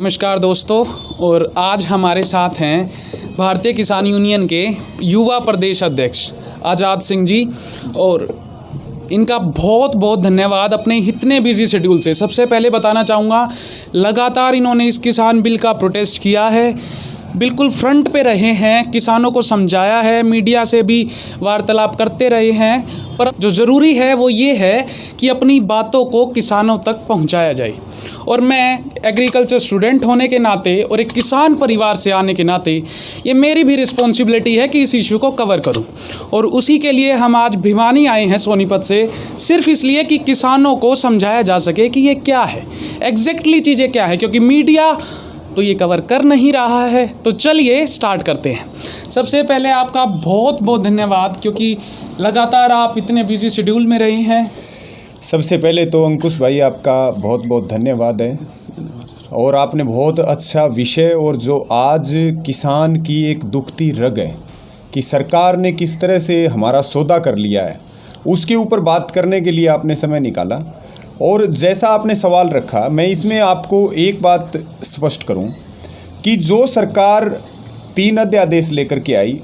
नमस्कार दोस्तों, और आज हमारे साथ हैं भारतीय किसान यूनियन के युवा प्रदेश अध्यक्ष आज़ाद सिंह जी। और इनका बहुत बहुत धन्यवाद अपने इतने बिजी शेड्यूल से। सबसे पहले बताना चाहूँगा, लगातार इन्होंने इस किसान बिल का प्रोटेस्ट किया है, बिल्कुल फ्रंट पे रहे हैं, किसानों को समझाया है, मीडिया से भी वार्तालाप करते रहे हैं। पर जो ज़रूरी है वो ये है कि अपनी बातों को किसानों तक पहुंचाया जाए। और मैं एग्रीकल्चर स्टूडेंट होने के नाते और एक किसान परिवार से आने के नाते ये मेरी भी रिस्पॉन्सिबिलिटी है कि इस इशू को कवर करूं। और उसी के लिए हम आज भिवानी आए हैं सोनीपत से, सिर्फ इसलिए कि किसानों को समझाया जा सके कि ये क्या है, एग्जैक्टली चीज़ें क्या है, क्योंकि मीडिया तो ये कवर कर नहीं रहा है। तो चलिए स्टार्ट करते हैं। सबसे पहले आपका बहुत बहुत धन्यवाद, क्योंकि लगातार आप इतने बिजी शेड्यूल में रहे हैं। सबसे पहले तो अंकुश भाई आपका बहुत बहुत धन्यवाद है, और आपने बहुत अच्छा विषय और जो आज किसान की एक दुखती रग है कि सरकार ने किस तरह से हमारा सौदा कर लिया है, उसके ऊपर बात करने के लिए आपने समय निकाला। और जैसा आपने सवाल रखा, मैं इसमें आपको एक बात स्पष्ट करूं कि जो सरकार 3 अध्यादेश लेकर के आई,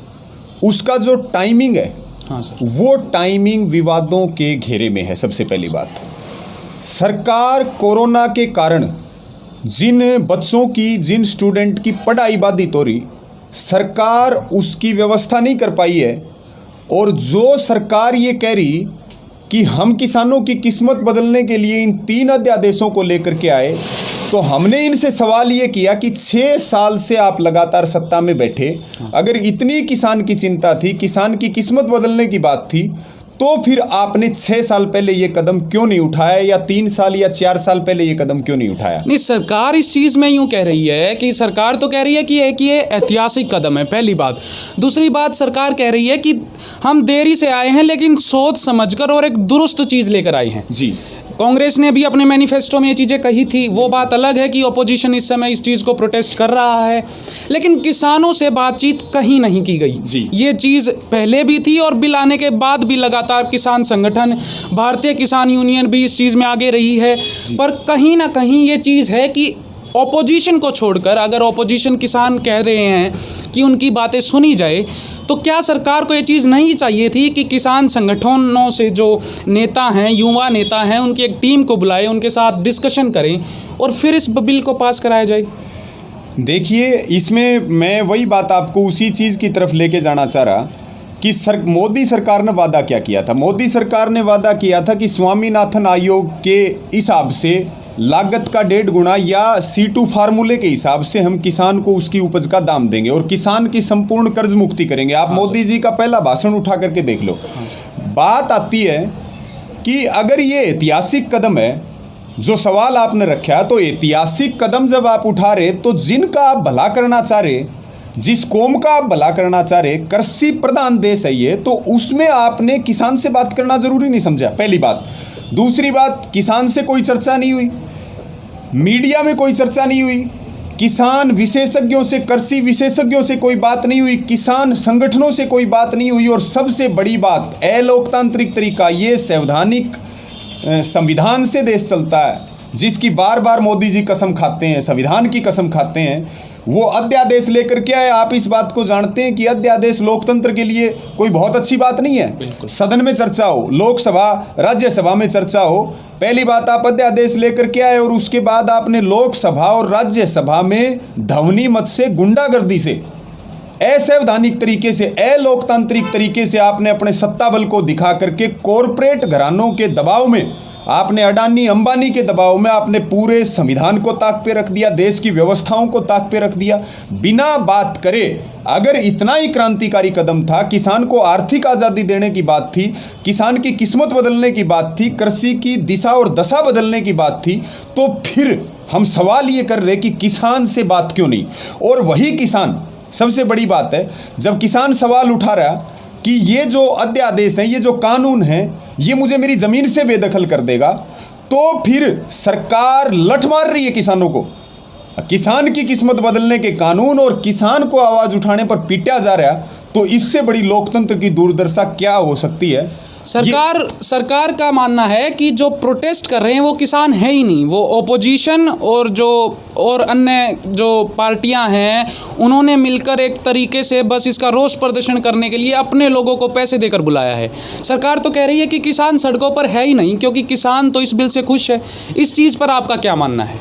उसका जो टाइमिंग है, हाँ सर, वो टाइमिंग विवादों के घेरे में है। सबसे पहली बात, सरकार कोरोना के कारण जिन बच्चों की, जिन स्टूडेंट की पढ़ाई बाधित हो रही, सरकार उसकी व्यवस्था नहीं कर पाई है। और जो सरकार ये कह रही कि हम किसानों की किस्मत बदलने के लिए इन 3 अध्यादेशों को लेकर के आए, तो हमने इनसे सवाल ये किया कि 6 साल से आप लगातार सत्ता में बैठे, अगर इतनी किसान की चिंता थी, किसान की किस्मत बदलने की बात थी, तो फिर आपने 6 साल पहले ये कदम क्यों नहीं उठाया, या 3 साल या 4 साल पहले ये कदम क्यों नहीं उठाया? नहीं, सरकार इस चीज़ में यूँ कह रही है कि सरकार तो कह रही है कि ये ऐतिहासिक कदम है, पहली बात। दूसरी बात, सरकार कह रही है कि हम देरी से आए हैं लेकिन सोच समझकर और एक दुरुस्त चीज़ लेकर आए हैं। जी, कांग्रेस ने भी अपने मैनिफेस्टो में ये चीज़ें कही थी। वो बात अलग है कि ओपोजिशन इस समय इस चीज़ को प्रोटेस्ट कर रहा है, लेकिन किसानों से बातचीत कहीं नहीं की गई। जी, ये चीज़ पहले भी थी और बिल आने के बाद भी लगातार किसान संगठन, भारतीय किसान यूनियन भी इस चीज़ में आगे रही है। पर कहीं ना कहीं ये चीज़ है कि ओपोजिशन को छोड़कर, अगर ओपोजिशन किसान कह रहे हैं कि उनकी बातें सुनी जाए, तो क्या सरकार को ये चीज़ नहीं चाहिए थी कि किसान संगठनों से जो नेता हैं, युवा नेता हैं, उनकी एक टीम को बुलाए, उनके साथ डिस्कशन करें और फिर इस बिल को पास कराया जाए? देखिए, इसमें मैं वही बात आपको उसी चीज़ की तरफ लेके जाना चाह रहा कि मोदी सरकार ने वादा क्या किया था। मोदी सरकार ने वादा किया था कि स्वामीनाथन आयोग के हिसाब से लागत का 1.5 गुना या C2 फार्मूले के हिसाब से हम किसान को उसकी उपज का दाम देंगे और किसान की संपूर्ण कर्ज मुक्ति करेंगे। आप मोदी जी का पहला भाषण उठा करके देख लो। बात आती है कि अगर ये ऐतिहासिक कदम है, जो सवाल आपने रखा, तो ऐतिहासिक कदम जब आप उठा रहे, तो जिनका आप भला करना चाह रहे, जिस कौम का आप भला करना चाह रहे, कृषि प्रधान देश है ये, तो उसमें आपने किसान से बात करना जरूरी नहीं समझा, पहली बात। दूसरी बात, किसान से कोई चर्चा नहीं हुई, मीडिया में कोई चर्चा नहीं हुई, किसान विशेषज्ञों से, कृषि विशेषज्ञों से कोई बात नहीं हुई, किसान संगठनों से कोई बात नहीं हुई। और सबसे बड़ी बात, अलोकतांत्रिक तरीका, ये संवैधानिक संविधान से देश चलता है, जिसकी बार बार मोदी जी कसम खाते हैं, संविधान की कसम खाते हैं, वो अध्यादेश लेकर के आए। आप इस बात को जानते हैं कि अध्यादेश लोकतंत्र के लिए कोई बहुत अच्छी बात नहीं है। सदन में चर्चा हो, लोकसभा राज्यसभा में चर्चा हो, पहली बात आप अध्यादेश लेकर के आए और उसके बाद आपने लोकसभा और राज्यसभा में ध्वनि मत से, गुंडागर्दी से, असंवैधानिक तरीके से, अलोकतांत्रिक तरीके से आपने अपने सत्ता बल को दिखा करके कॉरपोरेट घरानों के दबाव में, आपने अडानी अंबानी के दबाव में आपने पूरे संविधान को ताक पे रख दिया, देश की व्यवस्थाओं को ताक पे रख दिया, बिना बात करे। अगर इतना ही क्रांतिकारी कदम था, किसान को आर्थिक आज़ादी देने की बात थी, किसान की किस्मत बदलने की बात थी, कृषि की दिशा और दशा बदलने की बात थी, तो फिर हम सवाल ये कर रहे कि किसान से बात क्यों नहीं। और वही किसान, सबसे बड़ी बात है, जब किसान सवाल उठा रहा कि ये जो अध्यादेश है, ये जो कानून है, ये मुझे मेरी ज़मीन से बेदखल कर देगा, तो फिर सरकार लठ मार रही है किसानों को। किसान की किस्मत बदलने के कानून और किसान को आवाज़ उठाने पर पीटा जा रहा है, तो इससे बड़ी लोकतंत्र की दूरदर्शा क्या हो सकती है? सरकार का मानना है कि जो प्रोटेस्ट कर रहे हैं वो किसान है ही नहीं, वो ओपोजिशन और अन्य जो पार्टियां हैं उन्होंने मिलकर एक तरीके से बस इसका रोष प्रदर्शन करने के लिए अपने लोगों को पैसे देकर बुलाया है। सरकार तो कह रही है कि किसान सड़कों पर है ही नहीं, क्योंकि किसान तो इस बिल से खुश है। इस चीज़ पर आपका क्या मानना है?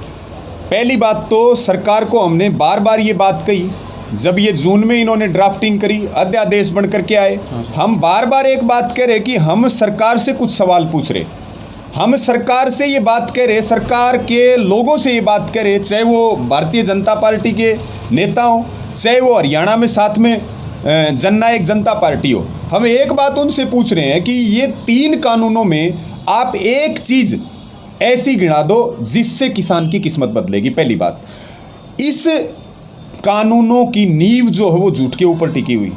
पहली बात तो सरकार को हमने बार बार ये बात कही, जब ये जून में इन्होंने ड्राफ्टिंग करी, अध्यादेश बन करके आए, हम बार बार एक बात कह रहे कि हम सरकार से कुछ सवाल पूछ रहे, हम सरकार से ये बात कह रहे, सरकार के लोगों से ये बात कह रहे, चाहे वो भारतीय जनता पार्टी के नेता हो, चाहे वो हरियाणा में साथ में जननायक जनता पार्टी हो। हम एक बात उनसे पूछ रहे हैं कि ये 3 कानूनों में आप एक चीज़ ऐसी गिना दो जिससे किसान की किस्मत बदलेगी। पहली बात, इस कानूनों की नींव जो है वो झूठ के ऊपर टिकी हुई।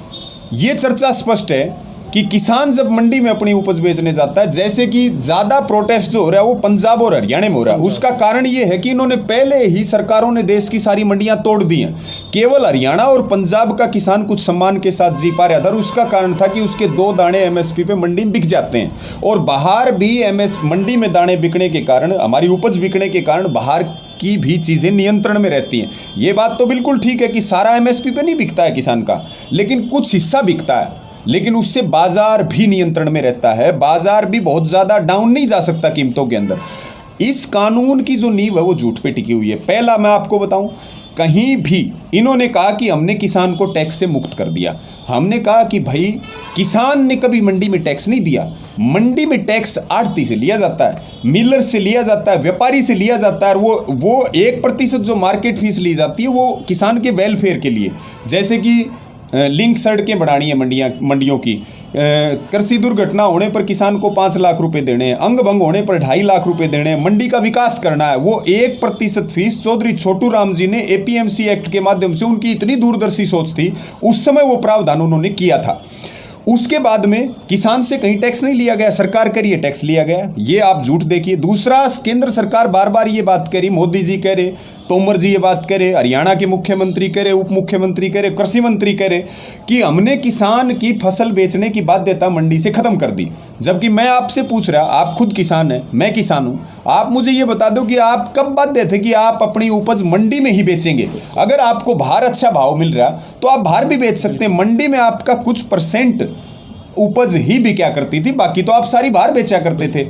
ये चर्चा स्पष्ट है कि किसान जब मंडी में अपनी उपज बेचने जाता है, जैसे कि ज़्यादा प्रोटेस्ट जो हो रहा है वो पंजाब और हरियाणा में हो रहा है, उसका कारण ये है कि इन्होंने पहले ही सरकारों ने देश की सारी मंडियां तोड़ दी हैं। केवल हरियाणा और पंजाब का किसान कुछ सम्मान के साथ जी पा रहा था, उसका कारण था कि उसके 2 दाने MSP पे मंडी में बिक जाते हैं, और बाहर भी मंडी में दाने बिकने के कारण, हमारी उपज बिकने के कारण बाहर की भी चीज़ें नियंत्रण में रहती हैं। ये बात तो बिल्कुल ठीक है कि सारा MSP पे नहीं बिकता है किसान का, लेकिन कुछ हिस्सा बिकता है, लेकिन उससे बाजार भी नियंत्रण में रहता है, बाजार भी बहुत ज़्यादा डाउन नहीं जा सकता कीमतों के अंदर। इस कानून की जो नींव है वो झूठ पे टिकी हुई है। पहला मैं आपको बताऊं, कहीं भी इन्होंने कहा कि हमने किसान को टैक्स से मुक्त कर दिया। हमने कहा कि भाई किसान ने कभी मंडी में टैक्स नहीं दिया। मंडी में टैक्स आढ़ती से लिया जाता है, मिलर से लिया जाता है, व्यापारी से लिया जाता है, और वो 1% जो मार्केट फीस ली जाती है वो किसान के वेलफेयर के लिए, जैसे कि लिंक सड़कें बढ़ानी है मंडियों की, कृषि दुर्घटना होने पर किसान को 5 लाख रुपए देने हैं, अंग भंग होने पर 2.5 लाख रुपए देने हैं, मंडी का विकास करना है, वो 1% फीस चौधरी छोटू राम जी ने APMC एक्ट के माध्यम से, उनकी इतनी दूरदर्शी सोच थी उस समय, वो प्रावधान उन्होंने किया था। उसके बाद में किसान से कहीं टैक्स नहीं लिया गया, सरकार करिए टैक्स लिया गया। ये आप झूठ देखिए। दूसरा, केंद्र सरकार बार बार ये बात कह रही, मोदी जी कह रहे, तोमर जी ये बात कह रहे, हरियाणा के मुख्यमंत्री कह रहे, उप मुख्यमंत्री कह रहे, कृषि मंत्री कह रहे कि हमने किसान की फसल बेचने की बाध्यता मंडी से खत्म कर दी। जबकि मैं आपसे पूछ रहा, आप खुद किसान हैं, मैं किसान हूं, आप मुझे ये बता दो कि आप कब बाध्य थे कि आप अपनी उपज मंडी में ही बेचेंगे? अगर आपको बाहर अच्छा भाव मिल रहा तो आप बाहर भी बेच सकते हैं। मंडी में आपका कुछ % उपज ही बिका करती थी, बाकी तो आप सारी बाहर बेचा करते थे।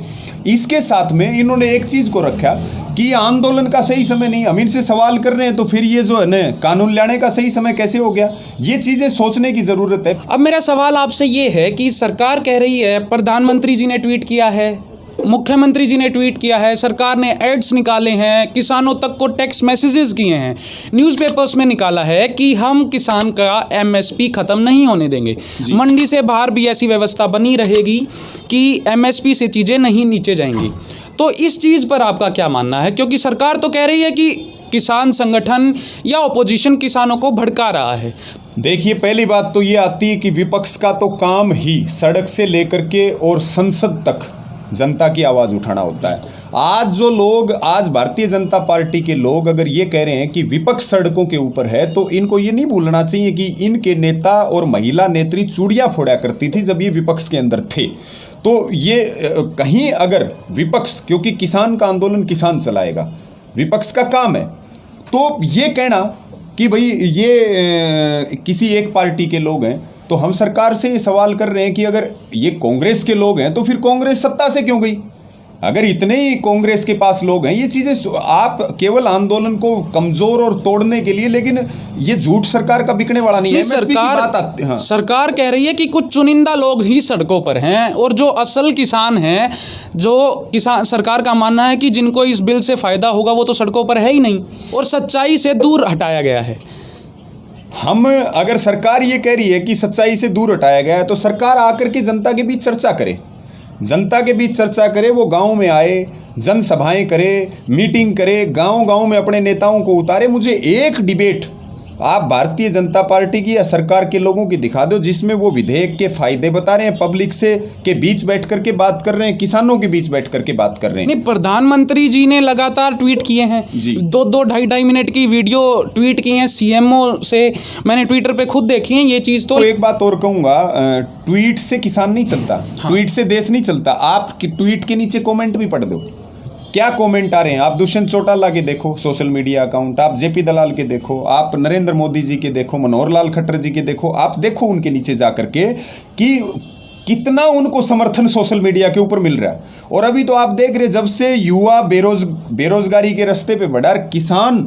इसके साथ में इन्होंने एक चीज़ को रखा कि आंदोलन का सही समय नहीं। हम इनसे सवाल कर रहे हैं तो फिर ये जो है ना कानून लाने का सही समय कैसे हो गया? ये चीज़ें सोचने की ज़रूरत है। अब मेरा सवाल आपसे ये है कि सरकार कह रही है, प्रधानमंत्री जी ने ट्वीट किया है, मुख्यमंत्री जी ने ट्वीट किया है, सरकार ने एड्स निकाले हैं, किसानों तक को टेक्स्ट मैसेजेस किए हैं, न्यूज़पेपर्स में निकाला है कि हम किसान का MSP ख़त्म नहीं होने देंगे, मंडी से बाहर भी ऐसी व्यवस्था बनी रहेगी कि MSP से चीज़ें नहीं नीचे जाएंगी। तो इस चीज़ पर आपका क्या मानना है? क्योंकि सरकार तो कह रही है कि किसान संगठन या ओपोजिशन किसानों को भड़का रहा है। देखिए, पहली बात तो ये आती है कि विपक्ष का तो काम ही सड़क से लेकर के और संसद तक जनता की आवाज़ उठाना होता है। आज भारतीय जनता पार्टी के लोग अगर ये कह रहे हैं कि विपक्ष सड़कों के ऊपर है, तो इनको ये नहीं भूलना चाहिए कि इनके नेता और महिला नेत्री चूड़ियाँ फोड़ा करती थी जब ये विपक्ष के अंदर थे। तो ये कहीं अगर विपक्ष, क्योंकि किसान का आंदोलन किसान चलाएगा, विपक्ष का काम है, तो ये कहना कि भाई ये किसी एक पार्टी के लोग हैं, तो हम सरकार से ये सवाल कर रहे हैं कि अगर ये कांग्रेस के लोग हैं तो फिर कांग्रेस सत्ता से क्यों गई? अगर इतने ही कांग्रेस के पास लोग हैं, ये चीज़ें आप केवल आंदोलन को कमज़ोर और तोड़ने के लिए, लेकिन ये झूठ सरकार का बिकने वाला नहीं है। सरकार कह रही है कि कुछ चुनिंदा लोग ही सड़कों पर हैं, और जो असल किसान हैं, जो किसान, सरकार का मानना है कि जिनको इस बिल से फ़ायदा होगा वो तो सड़कों पर है ही नहीं, और सच्चाई से दूर हटाया गया है। हम अगर सरकार ये कह रही है कि सच्चाई से दूर हटाया गया है, तो सरकार आकर के जनता के बीच चर्चा करे, जनता के बीच चर्चा करे, वो गांव में आए, जनसभाएं करे, मीटिंग करे, गांव-गांव में अपने नेताओं को उतारे। मुझे एक डिबेट आप भारतीय जनता पार्टी की या सरकार के लोगों की दिखा दो जिसमें वो विधेयक के फायदे बता रहे हैं, पब्लिक से के बीच बैठ करके बात कर रहे हैं, किसानों के बीच बैठ करके बात कर रहे हैं। नहीं, प्रधानमंत्री जी ने लगातार ट्वीट किए हैं, जी। 2-2 ढाई मिनट की वीडियो ट्वीट की हैं सीएमओ से, मैंने ट्विटर पे खुद देखी है ये चीज़। तो एक बात और कहूँगा, ट्वीट से किसान नहीं चलता, ट्वीट से देश नहीं चलता। आप ट्वीट के नीचे कमेंट भी पढ़ दो, क्या कमेंट आ रहे हैं। आप दुष्यंत चौटाला के देखो सोशल मीडिया अकाउंट, आप जेपी दलाल के देखो, आप नरेंद्र मोदी जी के देखो, मनोहर लाल खट्टर जी के देखो, आप देखो उनके नीचे जा करके कि कितना उनको समर्थन सोशल मीडिया के ऊपर मिल रहा है। और अभी तो आप देख रहे, जब से युवा बेरोजगारी के रास्ते पे बढ़ा, किसान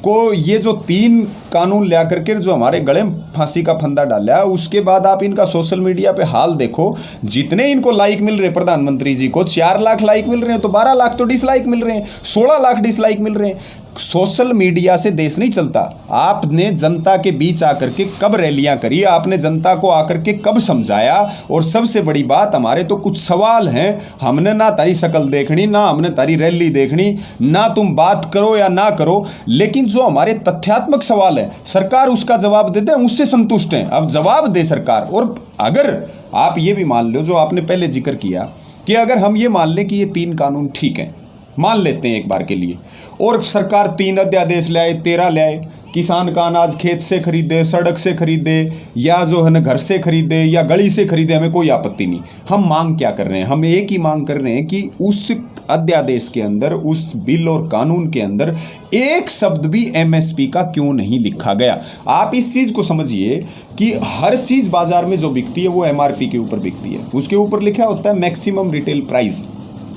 को ये जो 3 कानून ला करके जो हमारे गले में फांसी का फंदा डाला, उसके बाद आप इनका सोशल मीडिया पे हाल देखो। जितने इनको लाइक मिल रहे प्रधानमंत्री जी को, 4 लाख लाइक मिल रहे हैं, तो 12 लाख तो डिसलाइक मिल रहे हैं, 16 लाख डिसलाइक मिल रहे हैं। सोशल मीडिया से देश नहीं चलता। आपने जनता के बीच आकर के कब रैलियां करी, आपने जनता को आकर के कब समझाया। और सबसे बड़ी बात, हमारे तो कुछ सवाल हैं, हमने ना तारी शक्ल देखनी, ना हमने तारी रैली देखनी, ना तुम बात करो या ना करो, लेकिन जो हमारे तथ्यात्मक सवाल है सरकार उसका जवाब दे दे, उससे संतुष्ट हैं। अब जवाब दे सरकार। और अगर आप ये भी मान लो, जो आपने पहले जिक्र किया, कि अगर हम ये मान लें कि ये 3 कानून ठीक हैं, मान लेते हैं एक बार के लिए, और सरकार 3 अध्यादेश लाए, 13 लाए, किसान का अनाज खेत से खरीदे, सड़क से खरीदे, या जो है ना घर से खरीदे या गली से खरीदे, हमें कोई आपत्ति नहीं। हम मांग क्या कर रहे हैं? हम एक ही मांग कर रहे हैं कि उस अध्यादेश के अंदर, उस बिल और कानून के अंदर एक शब्द भी एमएसपी का क्यों नहीं लिखा गया। आप इस चीज़ को समझिए कि हर चीज़ बाजार में जो बिकती है वो एमआरपी के ऊपर बिकती है, उसके ऊपर लिखा होता है मैक्सिमम रिटेल प्राइस।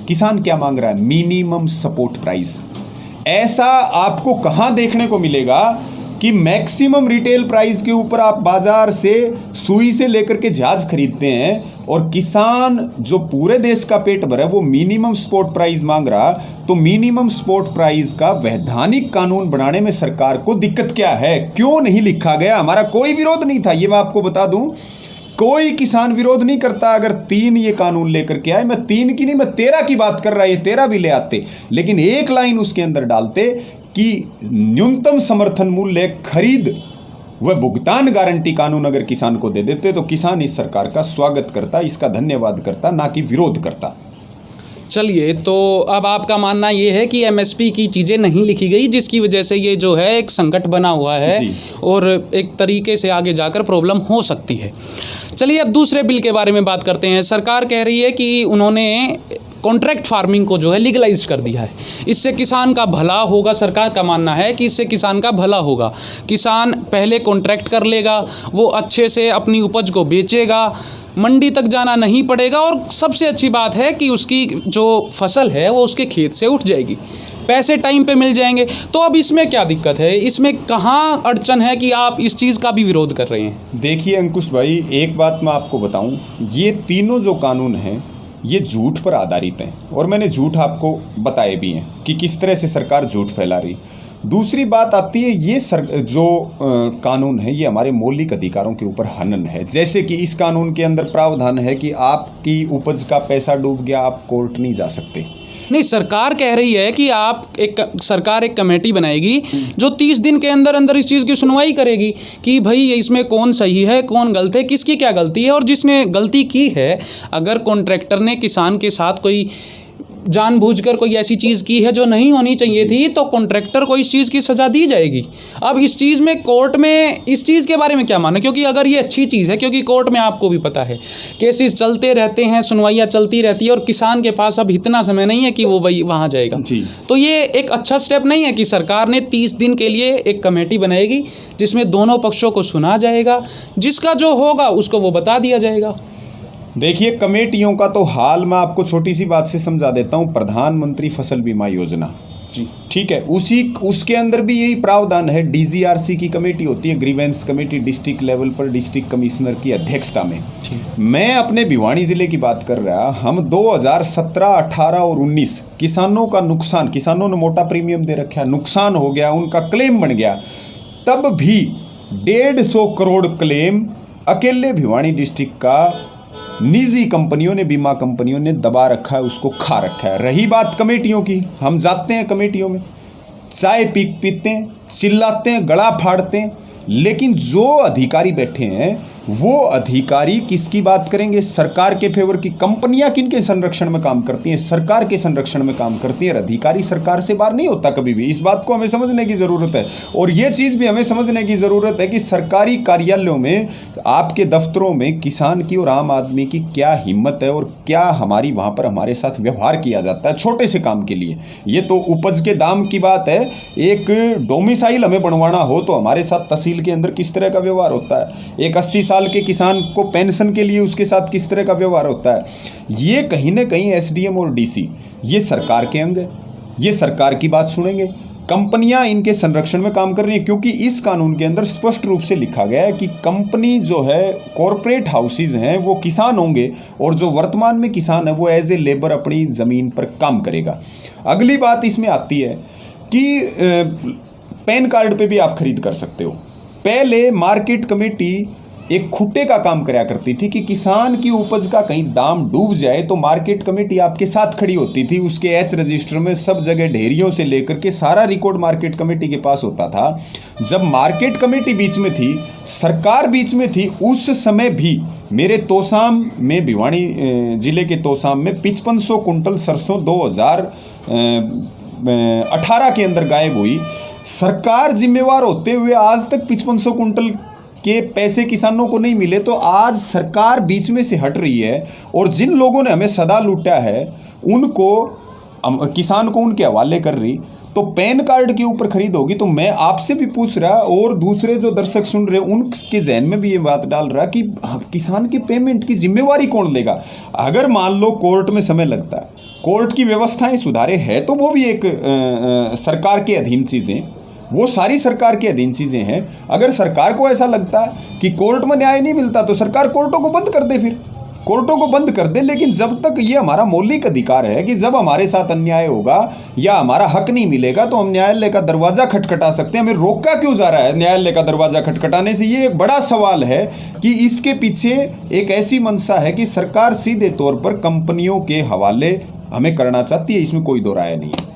किसान क्या मांग रहा है? Minimum support price. ऐसा आपको कहाँ देखने को मिलेगा कि मैक्सिमम रिटेल प्राइस के ऊपर आप बाजार से सुई से लेकर के जहाज खरीदते हैं, और किसान जो पूरे देश का पेट भरा है वो मिनिमम सपोर्ट प्राइस मांग रहा। तो मिनिमम सपोर्ट प्राइस का वैधानिक कानून बनाने में सरकार को दिक्कत क्या है? क्यों नहीं लिखा गया? हमारा कोई विरोध नहीं था, ये मैं आपको बता दूं, कोई किसान विरोध नहीं करता अगर 3 ये कानून लेकर के आए। मैं 3 की नहीं, मैं 13 की बात कर रहा, ये 13 भी ले आते, लेकिन एक लाइन उसके अंदर डालते कि न्यूनतम समर्थन मूल्य खरीद वह भुगतान गारंटी कानून अगर किसान को दे देते तो किसान इस सरकार का स्वागत करता, इसका धन्यवाद करता, ना कि विरोध करता। चलिए, तो अब आपका मानना ये है कि एमएसपी की चीज़ें नहीं लिखी गई, जिसकी वजह से ये जो है एक संकट बना हुआ है और एक तरीके से आगे जाकर प्रॉब्लम हो सकती है। चलिए, अब दूसरे बिल के बारे में बात करते हैं। सरकार कह रही है कि उन्होंने कॉन्ट्रैक्ट फार्मिंग को जो है लीगलाइज कर दिया है, इससे किसान का भला होगा। सरकार का मानना है कि इससे किसान का भला होगा। किसान पहले कॉन्ट्रैक्ट कर लेगा, वो अच्छे से अपनी उपज को बेचेगा, मंडी तक जाना नहीं पड़ेगा, और सबसे अच्छी बात है कि उसकी जो फसल है वो उसके खेत से उठ जाएगी, पैसे टाइम पे मिल जाएंगे। तो अब इसमें क्या दिक्कत है? इसमें कहाँ अड़चन है कि आप इस चीज़ का भी विरोध कर रहे हैं? देखिए अंकुश भाई, एक बात मैं आपको बताऊं, ये तीनों जो कानून हैं ये झूठ पर आधारित हैं, और मैंने झूठ आपको बताए भी हैं कि किस तरह से सरकार झूठ फैला रही। दूसरी बात आती है, ये जो कानून है ये हमारे मौलिक अधिकारों के ऊपर हनन है। जैसे कि इस कानून के अंदर प्रावधान है कि आपकी उपज का पैसा डूब गया, आप कोर्ट नहीं जा सकते। नहीं, सरकार कह रही है कि सरकार एक कमेटी बनाएगी जो 30 दिन के अंदर अंदर इस चीज़ की सुनवाई करेगी कि भाई इसमें कौन सही है, कौन गलत है, किसकी क्या गलती है। और जिसने गलती की है, अगर कॉन्ट्रैक्टर ने किसान के साथ कोई जानबूझकर कोई ऐसी चीज़ की है जो नहीं होनी चाहिए थी, तो कॉन्ट्रैक्टर को इस चीज़ की सज़ा दी जाएगी। अब इस चीज़ में कोर्ट में इस चीज़ के बारे में क्या मानना? क्योंकि अगर ये अच्छी चीज़ है, क्योंकि कोर्ट में आपको भी पता है केसेस चलते रहते हैं, सुनवाइयाँ चलती रहती है, और किसान के पास अब इतना समय नहीं है कि वो भाई वहाँ जाएगा। तो ये एक अच्छा स्टेप नहीं है कि सरकार ने 30 दिन के लिए एक कमेटी बनाएगी जिसमें दोनों पक्षों को सुना जाएगा, जिसका जो होगा उसको वो बता दिया जाएगा। देखिए, कमेटियों का तो हाल मैं आपको छोटी सी बात से समझा देता हूँ। प्रधानमंत्री फसल बीमा योजना, ठीक है, उसके अंदर भी यही प्रावधान है। डीजीआरसी की कमेटी होती है, ग्रीवेंस कमेटी, डिस्ट्रिक्ट लेवल पर डिस्ट्रिक्ट कमिश्नर की अध्यक्षता में। मैं अपने भिवानी ज़िले की बात कर रहा, हम 2017, 18 और 19 किसानों का नुकसान, किसानों ने मोटा प्रीमियम दे रखा, नुकसान हो गया, उनका क्लेम बन गया, तब भी 150 करोड़ क्लेम अकेले भिवानी डिस्ट्रिक्ट का निजी कंपनियों ने, बीमा कंपनियों ने दबा रखा है, उसको खा रखा है। रही बात कमेटियों की, हम जाते हैं कमेटियों में, चाय पीते हैं, चिल्लाते हैं, गला फाड़ते हैं, लेकिन जो अधिकारी बैठे हैं वो अधिकारी किसकी बात करेंगे? सरकार के फेवर की। कंपनियां किनके संरक्षण में काम करती हैं? सरकार के संरक्षण में काम करती हैं। और अधिकारी सरकार से बाहर नहीं होता कभी भी। इस बात को हमें समझने की ज़रूरत है। और ये चीज़ भी हमें समझने की ज़रूरत है कि सरकारी कार्यालयों में, आपके दफ्तरों में किसान की और आम आदमी की क्या हिम्मत है और क्या हमारी वहाँ पर हमारे साथ व्यवहार किया जाता है छोटे से काम के लिए। ये तो उपज के दाम की बात है। एक डोमिसाइल हमें बनवाना हो तो हमारे साथ तहसील के अंदर किस तरह का व्यवहार होता है, एक 80 साल के किसान को पेंशन के लिए उसके साथ किस तरह का व्यवहार होता है। ये कहीं ना कहीं एसडीएम और डीसी ये सरकार के अंग है, ये सरकार की बात सुनेंगे। कंपनियां इनके संरक्षण में काम कर रही हैं, क्योंकि इस कानून के अंदर स्पष्ट रूप से लिखा गया है कि कंपनी जो है, कॉरपोरेट हाउसेज हैं, वो किसान होंगे और जो वर्तमान में किसान है वो एज ए लेबर अपनी ज़मीन पर काम करेगा। अगली बात इसमें आती है कि पैन कार्ड पे भी आप खरीद कर सकते हो। पहले मार्केट कमेटी एक खुट्टे का काम कराया करती थी कि किसान की उपज का कहीं दाम डूब जाए तो मार्केट कमेटी आपके साथ खड़ी होती थी। उसके एच रजिस्टर में सब जगह ढेरियों से लेकर के सारा रिकॉर्ड मार्केट कमेटी के पास होता था। जब मार्केट कमेटी बीच में थी, सरकार बीच में थी, उस समय भी मेरे तोसाम में, भिवानी ज़िले के तोसाम में 5500 कुंटल सरसों 2018 के अंदर गायब हुई। सरकार जिम्मेवार होते हुए आज तक 5500 कुंटल के पैसे किसानों को नहीं मिले। तो आज सरकार बीच में से हट रही है और जिन लोगों ने हमें सदा लूटा है उनको, किसान को उनके हवाले कर रही। तो पैन कार्ड के ऊपर खरीद होगी। तो मैं आपसे भी पूछ रहा और दूसरे जो दर्शक सुन रहे उनके जहन में भी ये बात डाल रहा कि किसान की पेमेंट की जिम्मेवारी कौन लेगा? अगर मान लो कोर्ट में समय लगता है, कोर्ट की व्यवस्थाएं सुधारे है तो वो भी एक सरकार के अधीन चीज़ें, वो सारी सरकार के अधीन चीज़ें हैं। अगर सरकार को ऐसा लगता है कि कोर्ट में न्याय नहीं मिलता तो सरकार कोर्टों को बंद कर दे, फिर कोर्टों को बंद कर दे। लेकिन जब तक ये हमारा मौलिक अधिकार है कि जब हमारे साथ अन्याय होगा या हमारा हक नहीं मिलेगा तो हम न्यायालय का दरवाज़ा खटखटा सकते हैं। हमें रोका क्यों जा रहा है न्यायालय का दरवाज़ा खटखटाने से? ये एक बड़ा सवाल है कि इसके पीछे एक ऐसी मंशा है कि सरकार सीधे तौर पर कंपनियों के हवाले हमें करना चाहती है। इसमें कोई दो राय नहीं है।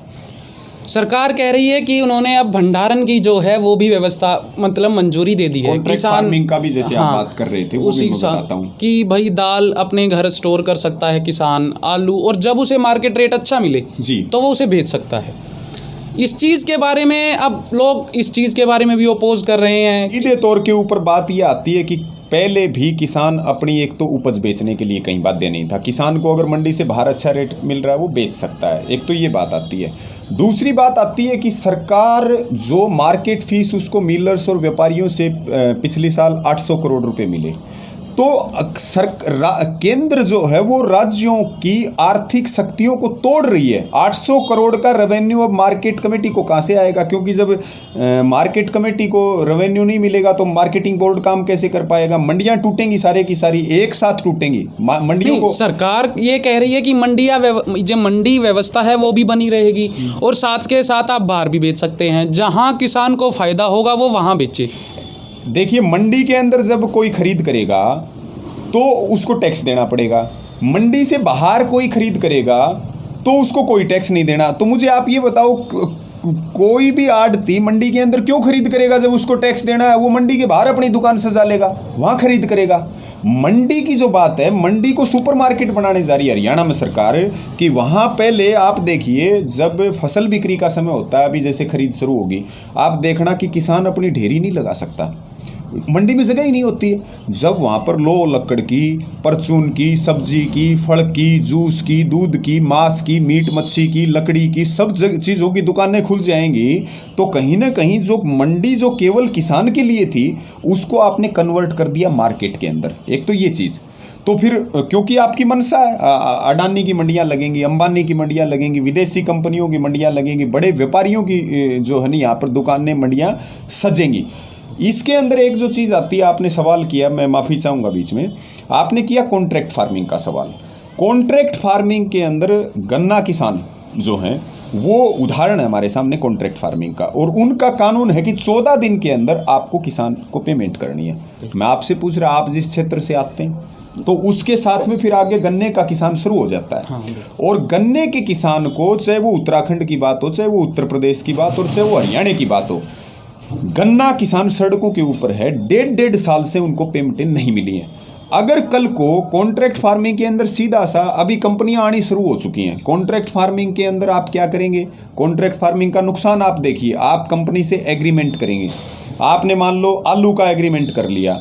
सरकार कह रही है कि उन्होंने अब भंडारण की जो है वो भी व्यवस्था मतलब मंजूरी दे दी है। किसान फार्मिंग का भी जैसे आप बात कर रहे थे वो भी मैं बताता हूं कि भाई दाल अपने घर स्टोर कर सकता है किसान, आलू, और जब उसे मार्केट रेट अच्छा मिले जी तो वो उसे बेच सकता है। इस चीज़ के बारे में अब लोग इस चीज़ के बारे में भी ओपोज कर रहे हैं। सीधे तौर के ऊपर बात ये आती है कि पहले भी किसान अपनी एक तो उपज बेचने के लिए कहीं बाध्य नहीं था। किसान को अगर मंडी से बाहर अच्छा रेट मिल रहा है वो बेच सकता है। एक तो ये बात आती है। दूसरी बात आती है कि सरकार जो मार्केट फीस उसको मिलर्स और व्यापारियों से पिछले साल 800 करोड़ रुपए मिले। तो केंद्र जो है वो राज्यों की आर्थिक शक्तियों को तोड़ रही है। 800 करोड़ का रेवेन्यू अब मार्केट कमेटी को कहाँ से आएगा? क्योंकि जब मार्केट कमेटी को रेवेन्यू नहीं मिलेगा तो मार्केटिंग बोर्ड काम कैसे कर पाएगा? मंडियां टूटेंगी, सारे की सारी एक साथ टूटेंगी। मंडियों को सरकार ये कह रही है कि जो मंडी व्यवस्था है वो भी बनी रहेगी और साथ के साथ आप बाहर भी बेच सकते हैं। जहाँ किसान को फायदा होगा वो वहाँ बेचे। देखिए, मंडी के अंदर जब कोई खरीद करेगा तो उसको टैक्स देना पड़ेगा। मंडी से बाहर कोई खरीद करेगा तो उसको कोई टैक्स नहीं देना। तो मुझे आप ये बताओ, कोई भी आढ़ती मंडी के अंदर क्यों खरीद करेगा जब उसको टैक्स देना है? वो मंडी के बाहर अपनी दुकान सजा लेगा, वहाँ खरीद करेगा। मंडी की जो बात है, मंडी को सुपरमार्केट बनाने जा रही है हरियाणा में सरकार कि वहाँ पहले आप देखिए जब फसल बिक्री का समय होता है, अभी जैसे खरीद शुरू होगी, आप देखना कि किसान अपनी ढेरी नहीं लगा सकता, मंडी में जगह ही नहीं होती है। जब वहाँ पर लो लकड़ की, परचून की, सब्जी की, फल की, जूस की, दूध की, मांस की, मीट मच्छी की, लकड़ी की, सब चीज़ों की दुकानें खुल जाएंगी तो कहीं ना कहीं जो मंडी जो केवल किसान के लिए थी उसको आपने कन्वर्ट कर दिया मार्केट के अंदर। एक तो ये चीज़। तो फिर क्योंकि आपकी मंशा है, अडानी की मंडियां लगेंगी, अंबानी की मंडियां लगेंगी, विदेशी कंपनियों की मंडियां लगेंगी, बड़े व्यापारियों की जो है ना यहाँ पर दुकानें, मंडियाँ सजेंगी। इसके अंदर एक जो चीज़ आती है, आपने सवाल किया, मैं माफ़ी चाहूँगा बीच में, आपने किया कॉन्ट्रैक्ट फार्मिंग का सवाल। कॉन्ट्रैक्ट फार्मिंग के अंदर गन्ना किसान जो हैं वो उदाहरण है हमारे सामने कॉन्ट्रैक्ट फार्मिंग का, और उनका कानून है कि 14 दिन के अंदर आपको किसान को पेमेंट करनी है। मैं आपसे पूछ रहा, आप जिस क्षेत्र से आते हैं तो उसके साथ में फिर आगे गन्ने का किसान शुरू हो जाता है। हाँ, और गन्ने के किसान को, चाहे वो उत्तराखंड की बात हो, चाहे वो उत्तर प्रदेश की बात हो, चाहे वो हरियाणा की बात हो, गन्ना किसान सड़कों के ऊपर है, 1.5 साल से उनको पेमेंटें नहीं मिली हैं। अगर कल को कॉन्ट्रैक्ट फार्मिंग के अंदर सीधा सा अभी कंपनियां आनी शुरू हो चुकी हैं, कॉन्ट्रैक्ट फार्मिंग के अंदर आप क्या करेंगे? कॉन्ट्रैक्ट फार्मिंग का नुकसान आप देखिए, आप कंपनी से एग्रीमेंट करेंगे, आपने मान लो आलू का एग्रीमेंट कर लिया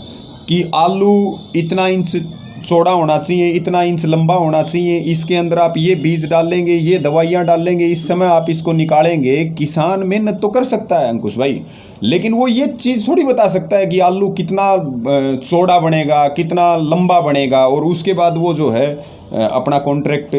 कि आलू इतना इंच चौड़ा होना चाहिए, इतना इंच लंबा होना चाहिए, इसके अंदर आप ये बीज डालेंगे, ये दवाइयाँ डालेंगे, इस समय आप इसको निकालेंगे। किसान मेहनत तो कर सकता है अंकुश भाई, लेकिन वो ये चीज़ थोड़ी बता सकता है कि आलू कितना चौड़ा बनेगा, कितना लंबा बनेगा, और उसके बाद वो जो है अपना कॉन्ट्रैक्ट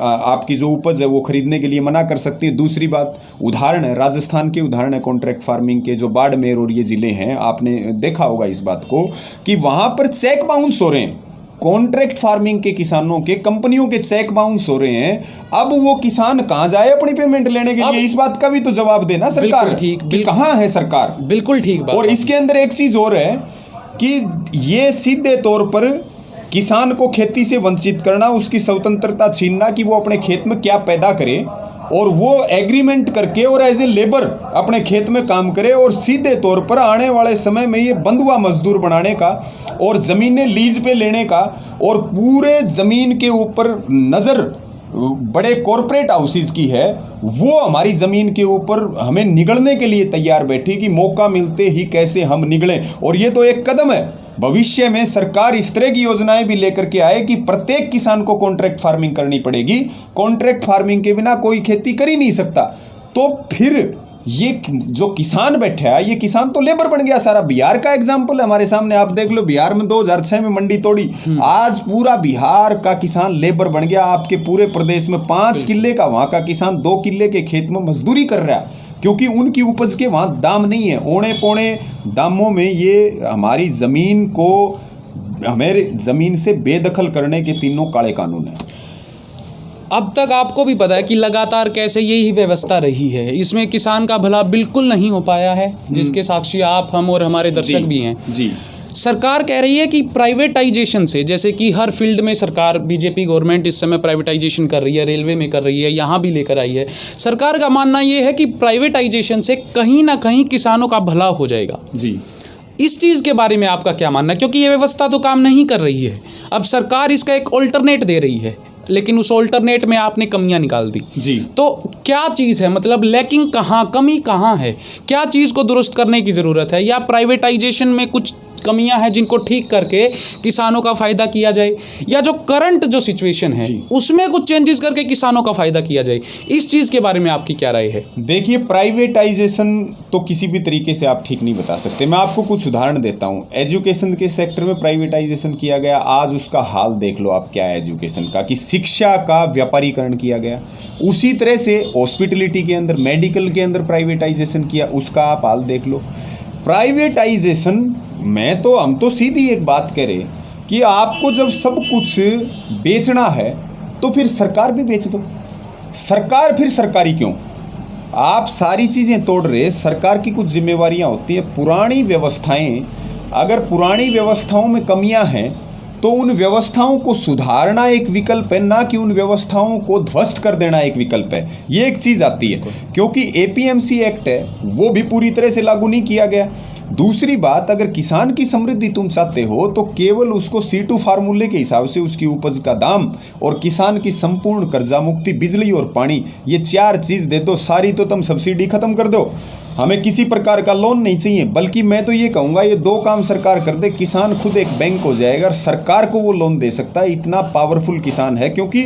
आपकी जो उपज है वो खरीदने के लिए मना कर सकती है। दूसरी बात, उदाहरण है राजस्थान के, उदाहरण है कॉन्ट्रैक्ट फार्मिंग के, जो बाड़मेर और ये ज़िले हैं, आपने देखा होगा इस बात को कि वहाँ पर चेक बाउंस हो रहे हैं। कॉन्ट्रैक्ट फार्मिंग के किसानों के, कंपनियों के चेक बाउंस हो रहे हैं। अब वो किसान कहाँ जाए अपनी पेमेंट लेने के लिए? इस बात का भी तो जवाब देना सरकार कि कहाँ है सरकार। बिल्कुल ठीक बात। और इसके अंदर एक चीज और है कि ये सीधे तौर पर किसान को खेती से वंचित करना, उसकी स्वतंत्रता छीनना कि वो अपने खेत में क्या पैदा करे, और वो एग्रीमेंट करके और एज ए लेबर अपने खेत में काम करे, और सीधे तौर पर आने वाले समय में ये बंधुआ मजदूर बनाने का और ज़मीनें लीज पे लेने का, और पूरे ज़मीन के ऊपर नज़र बड़े कॉरपोरेट हाउसेस की है, वो हमारी ज़मीन के ऊपर हमें निगलने के लिए तैयार बैठी कि मौका मिलते ही कैसे हम निगलें। और ये तो एक कदम है, भविष्य में सरकार इस तरह की योजनाएं भी लेकर के आए कि प्रत्येक किसान को कॉन्ट्रैक्ट फार्मिंग करनी पड़ेगी। कॉन्ट्रैक्ट फार्मिंग के बिना कोई खेती कर ही नहीं सकता। तो फिर ये जो किसान बैठा है, ये किसान तो लेबर बन गया सारा। बिहार का एग्जाम्पल है हमारे सामने, आप देख लो, बिहार में 2006 में मंडी तोड़ी, आज पूरा बिहार का किसान लेबर बन गया। आपके पूरे प्रदेश में 5 किले का वहाँ का किसान 2 किले के खेत में मजदूरी कर रहा है, क्योंकि उनकी उपज के वहाँ दाम नहीं है। औने पौने दामों में ये हमारी ज़मीन को, हमारे ज़मीन से बेदखल करने के तीनों काले कानून हैं। अब तक आपको भी पता है कि लगातार कैसे यही व्यवस्था रही है, इसमें किसान का भला बिल्कुल नहीं हो पाया है, जिसके साक्षी आप, हम और हमारे दर्शक भी हैं। जी। सरकार कह रही है कि प्राइवेटाइजेशन से, जैसे कि हर फील्ड में सरकार, बीजेपी गवर्नमेंट इस समय प्राइवेटाइजेशन कर रही है, रेलवे में कर रही है, यहाँ भी लेकर आई है। सरकार का मानना ये है कि प्राइवेटाइजेशन से कहीं ना कहीं किसानों का भला हो जाएगा। जी। इस चीज़ के बारे में आपका क्या मानना है? क्योंकि ये व्यवस्था तो काम नहीं कर रही है, अब सरकार इसका एक ऑल्टरनेट दे रही है, लेकिन उस ऑल्टरनेट में आपने कमियां निकाल दी। जी। तो क्या चीज़ है, मतलब लैकिंग कहाँ, कमी कहाँ है, क्या चीज़ को दुरुस्त करने की ज़रूरत है, या प्राइवेटाइजेशन में कुछ कमियां हैं जिनको ठीक करके किसानों का फ़ायदा किया जाए, या जो करंट जो सिचुएशन है उसमें कुछ चेंजेस करके किसानों का फ़ायदा किया जाए? इस चीज़ के बारे में आपकी क्या राय है? देखिए, प्राइवेटाइजेशन तो किसी भी तरीके से आप ठीक नहीं बता सकते। मैं आपको कुछ उदाहरण देता हूँ। एजुकेशन के सेक्टर में प्राइवेटाइजेशन किया गया, आज उसका हाल देख लो आप क्या है एजुकेशन का, कि शिक्षा का व्यापारीकरण किया गया। उसी तरह से हॉस्पिटलिटी के अंदर, मेडिकल के अंदर प्राइवेटाइजेशन किया, उसका आप हाल देख लो। प्राइवेटाइजेशन में तो हम तो सीधी एक बात कह रहे कि आपको जब सब कुछ बेचना है तो फिर सरकार भी बेच दो। सरकार फिर सरकारी क्यों? आप सारी चीज़ें तोड़ रहे, सरकार की कुछ जिम्मेवारियां होती है। पुरानी व्यवस्थाएं, अगर पुरानी व्यवस्थाओं में कमियां हैं तो उन व्यवस्थाओं को सुधारना एक विकल्प है, ना कि उन व्यवस्थाओं को ध्वस्त कर देना एक विकल्प है। ये एक चीज़ आती है, क्योंकि एपीएमसी एक्ट है वो भी पूरी तरह से लागू नहीं किया गया। दूसरी बात, अगर किसान की समृद्धि तुम चाहते हो तो केवल उसको C2 फार्मूले के हिसाब से उसकी उपज का दाम और किसान की संपूर्ण कर्जा मुक्ति, बिजली और पानी, ये 4 चीज़ दे दो, सारी तो तुम सब्सिडी खत्म कर दो। हमें किसी प्रकार का लोन नहीं चाहिए, बल्कि मैं तो ये कहूँगा ये 2 काम सरकार कर दे, किसान खुद एक बैंक हो जाएगा और सरकार को वो लोन दे सकता है। इतना पावरफुल किसान है, क्योंकि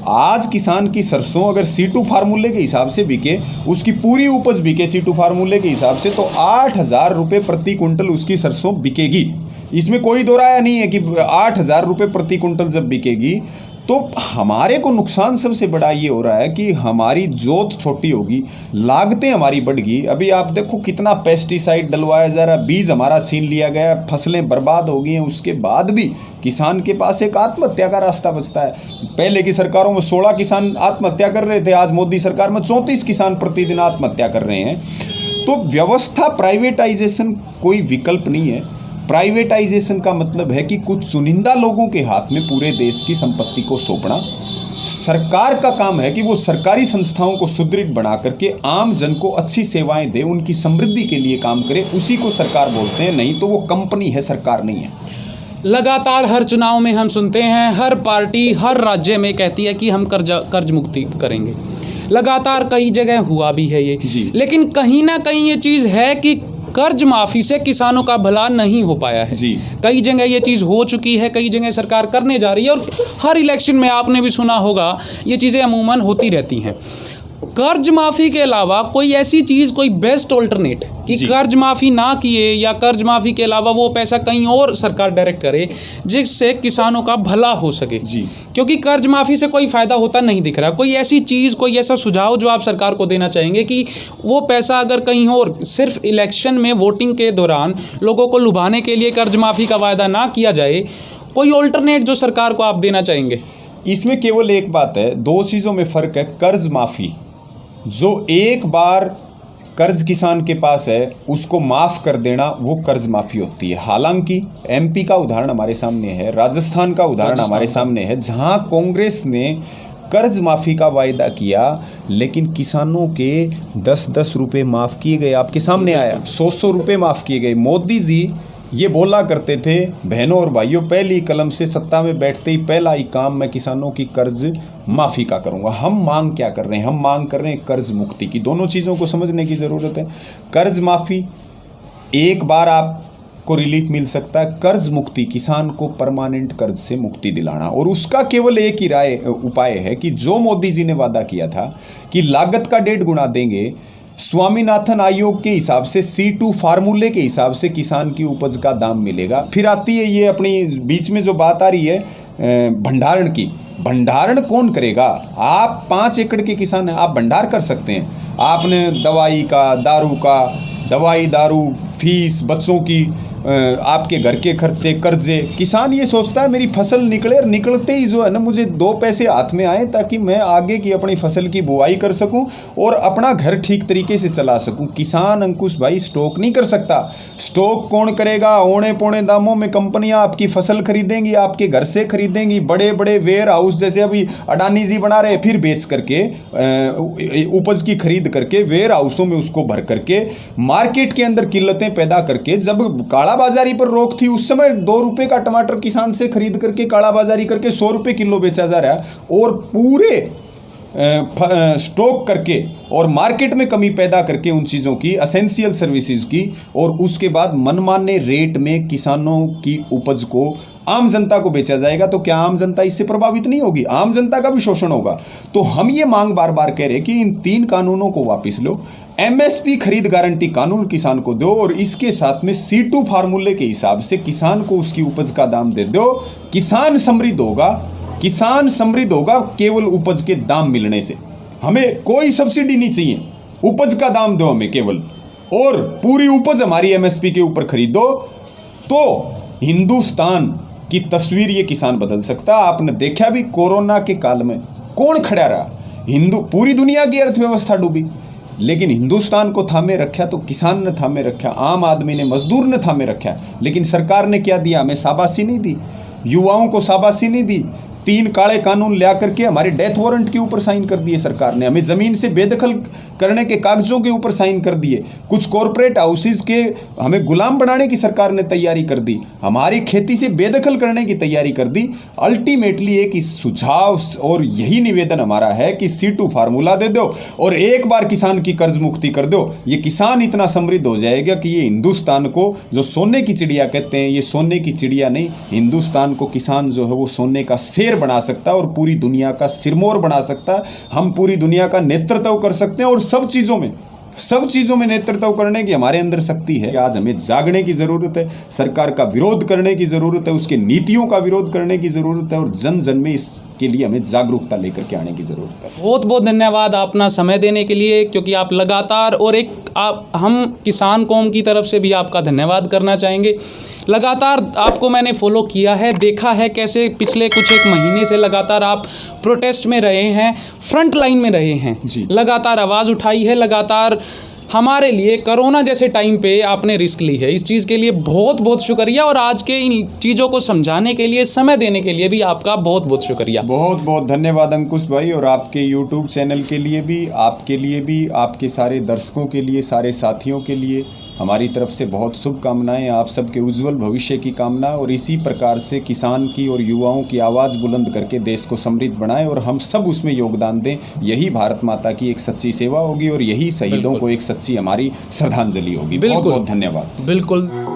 आज किसान की सरसों अगर C2 फार्मूले के हिसाब से बिके, उसकी पूरी उपज बिके C2 फार्मूले के हिसाब से, तो 8,000 रुपये प्रति कुंटल उसकी सरसों बिकेगी। इसमें कोई दो राय नहीं है कि 8,000 रुपये प्रति कुंटल जब बिकेगी तो हमारे को नुकसान सबसे बड़ा ये हो रहा है कि हमारी जोत छोटी होगी, लागतें हमारी बढ़गी। अभी आप देखो कितना पेस्टिसाइड डलवाया जा रहा है, बीज हमारा छीन लिया गया, फसलें बर्बाद हो गई हैं, उसके बाद भी किसान के पास एक आत्महत्या का रास्ता बचता है। पहले की सरकारों में 16 किसान आत्महत्या कर रहे थे, आज मोदी सरकार में 34 किसान प्रतिदिन आत्महत्या कर रहे हैं। तो व्यवस्था, प्राइवेटाइजेशन कोई विकल्प नहीं है। प्राइवेटाइजेशन का मतलब है कि कुछ चुनिंदा लोगों के हाथ में पूरे देश की संपत्ति को सौंपना, सरकार का काम है कि वो सरकारी संस्थाओं को सुदृढ़ बना करके आम जन को अच्छी सेवाएं दे, उनकी समृद्धि के लिए काम करे, उसी को सरकार बोलते हैं। नहीं तो वो कंपनी है, सरकार नहीं है। लगातार हर चुनाव में हम सुनते हैं, हर पार्टी हर राज्य में कहती है कि हम कर्ज मुक्ति करेंगे। लगातार कई जगह हुआ भी है ये, लेकिन कहीं ना कहीं ये चीज़ है कि कर्ज माफ़ी से किसानों का भला नहीं हो पाया है। जी। कई जगह ये चीज़ हो चुकी है, कई जगह सरकार करने जा रही है, और हर इलेक्शन में आपने भी सुना होगा ये चीज़ें अमूमन होती रहती हैं। कर्ज माफ़ी के अलावा कोई ऐसी चीज़, कोई बेस्ट ऑल्टरनेट कि कर्ज माफ़ी ना किए या कर्ज माफ़ी के अलावा वो पैसा कहीं और सरकार डायरेक्ट करे जिससे किसानों का भला हो सके। जी। क्योंकि कर्ज माफ़ी से कोई फ़ायदा होता नहीं दिख रहा। कोई ऐसी चीज़, कोई ऐसा सुझाव जो आप सरकार को देना चाहेंगे कि वो पैसा अगर कहीं और सिर्फ इलेक्शन में वोटिंग के दौरान लोगों को लुभाने के लिए कर्ज माफ़ी का वायदा ना किया जाए, कोई ऑल्टरनेट जो सरकार को आप देना चाहेंगे? इसमें केवल एक बात है, दो चीज़ों में फ़र्क है। कर्ज माफ़ी, जो एक बार कर्ज किसान के पास है उसको माफ़ कर देना, वो कर्ज माफ़ी होती है। हालांकि एमपी का उदाहरण हमारे सामने है, राजस्थान का उदाहरण हमारे सामने है, जहां कांग्रेस ने कर्ज माफ़ी का वायदा किया लेकिन किसानों के 10-10 रुपये माफ़ किए गए। आपके सामने आया, 100 रुपये माफ़ किए गए। मोदी जी ये बोला करते थे, बहनों और भाइयों, पहली कलम से सत्ता में बैठते ही पहला ही काम मैं किसानों की कर्ज माफ़ी का करूंगा। हम मांग क्या कर रहे हैं? हम मांग कर रहे हैं कर्ज मुक्ति की। दोनों चीज़ों को समझने की ज़रूरत है। कर्ज माफ़ी एक बार आपको रिलीफ मिल सकता है, कर्ज मुक्ति किसान को परमानेंट कर्ज से मुक्ति दिलाना, और उसका केवल एक ही उपाय है कि जो मोदी जी ने वादा किया था कि लागत का 1.5 गुना देंगे, स्वामीनाथन आयोग के हिसाब से C2 फार्मूले के हिसाब से किसान की उपज का दाम मिलेगा। फिर आती है ये अपनी बीच में जो बात आ रही है भंडारण की। भंडारण कौन करेगा? आप 5 एकड़ के किसान हैं, आप भंडार कर सकते हैं। आपने दवाई का, दारू का, दवाई दारू, फीस, बच्चों की, आपके घर के खर्चे, कर्जे, किसान ये सोचता है मेरी फसल निकले, और निकलते ही जो है ना मुझे 2 पैसे हाथ में आए ताकि मैं आगे की अपनी फसल की बुआई कर सकूं और अपना घर ठीक तरीके से चला सकूं। किसान अंकुश भाई स्टॉक नहीं कर सकता। स्टॉक कौन करेगा? औने पौने दामों में कंपनियां आपकी फसल खरीदेंगी, आपके घर से खरीदेंगी, बड़े बड़े वेयर हाउस जैसे अभी अडानी जी बना रहे, फिर बेच करके उपज की खरीद करके वेयर हाउसों में उसको भर करके मार्केट के अंदर किल्लतें पैदा करके, जब कालाबाजारी पर रोक थी उस समय 2 रुपए का टमाटर किसान से खरीद करके कालाबाजारी करके 100 रुपए किलो बेचा जा रहा है, और पूरे स्टॉक करके और मार्केट में कमी पैदा करके उन चीज़ों की, एसेंशियल सर्विसेज की, और उसके बाद मनमाने रेट में किसानों की उपज को आम जनता को बेचा जाएगा। तो क्या आम जनता इससे प्रभावित नहीं होगी? आम जनता का भी शोषण होगा। तो हम ये मांग बार बार कह रहे हैं कि इन 3 कानूनों को वापस लो, MSP खरीद गारंटी कानून किसान को दो, और इसके साथ में C2 फार्मूले के हिसाब से किसान को उसकी उपज का दाम दे दो। किसान समृद्ध होगा, किसान समृद्ध होगा केवल उपज के दाम मिलने से। हमें कोई सब्सिडी नहीं चाहिए, उपज का दाम दो हमें केवल, और पूरी उपज हमारी MSP के ऊपर खरीदो, तो हिंदुस्तान की तस्वीर ये किसान बदल सकता। आपने देखा भी कोरोना के काल में कौन खड़ा रहा? पूरी दुनिया की अर्थव्यवस्था डूबी, लेकिन हिंदुस्तान को थामे रखा तो किसान ने थामे रखा, आम आदमी ने, मजदूर ने थामे रखा। लेकिन सरकार ने क्या दिया? हमें शाबाशी नहीं दी, युवाओं को शाबाशी नहीं दी। 3 काले कानून ला करके हमारे डेथ वारंट के ऊपर साइन कर दिए सरकार ने, हमें ज़मीन से बेदखल करने के कागजों के ऊपर साइन कर दिए, कुछ कॉरपोरेट हाउसेस के हमें गुलाम बनाने की सरकार ने तैयारी कर दी, हमारी खेती से बेदखल करने की तैयारी कर दी। अल्टीमेटली एक सुझाव और यही निवेदन हमारा है कि C2 फार्मूला दे दो और एक बार किसान की कर्ज मुक्ति कर दो। ये किसान इतना समृद्ध हो जाएगा कि ये हिंदुस्तान को, जो सोने की चिड़िया कहते हैं, ये सोने की चिड़िया नहीं, हिंदुस्तान को किसान जो है वो सोने का शेर बना सकता है और पूरी दुनिया का सिरमौर बना सकता है। हम पूरी दुनिया का नेतृत्व कर सकते हैं और सब चीज़ों में नेतृत्व करने की हमारे अंदर शक्ति है। आज हमें जागने की ज़रूरत है, सरकार का विरोध करने की ज़रूरत है, उसके नीतियों का विरोध करने की ज़रूरत है, और जन जन में इसके लिए हमें जागरूकता लेकर के आने की ज़रूरत है। बहुत बहुत धन्यवाद अपना समय देने के लिए, क्योंकि आप लगातार, और हम किसान कौम की तरफ से भी आपका धन्यवाद करना चाहेंगे। लगातार आपको मैंने फॉलो किया है, देखा है कैसे पिछले कुछ 1 महीने से लगातार आप प्रोटेस्ट में रहे हैं, फ्रंट लाइन में रहे हैं, लगातार आवाज़ उठाई है, लगातार हमारे लिए कोरोना जैसे टाइम पे आपने रिस्क ली है। इस चीज़ के लिए बहुत बहुत शुक्रिया, और आज के इन चीज़ों को समझाने के लिए, समय देने के लिए भी आपका बहुत बहुत शुक्रिया। बहुत बहुत धन्यवाद अंकुश भाई, और आपके YouTube चैनल के लिए भी, आपके लिए भी, आपके सारे दर्शकों के लिए, सारे साथियों के लिए हमारी तरफ से बहुत शुभकामनाएं। आप सबके उज्जवल भविष्य की कामना, और इसी प्रकार से किसान की और युवाओं की आवाज़ बुलंद करके देश को समृद्ध बनाएं और हम सब उसमें योगदान दें। यही भारत माता की एक सच्ची सेवा होगी और यही शहीदों को एक सच्ची हमारी श्रद्धांजलि होगी। बहुत बहुत धन्यवाद। बिल्कुल।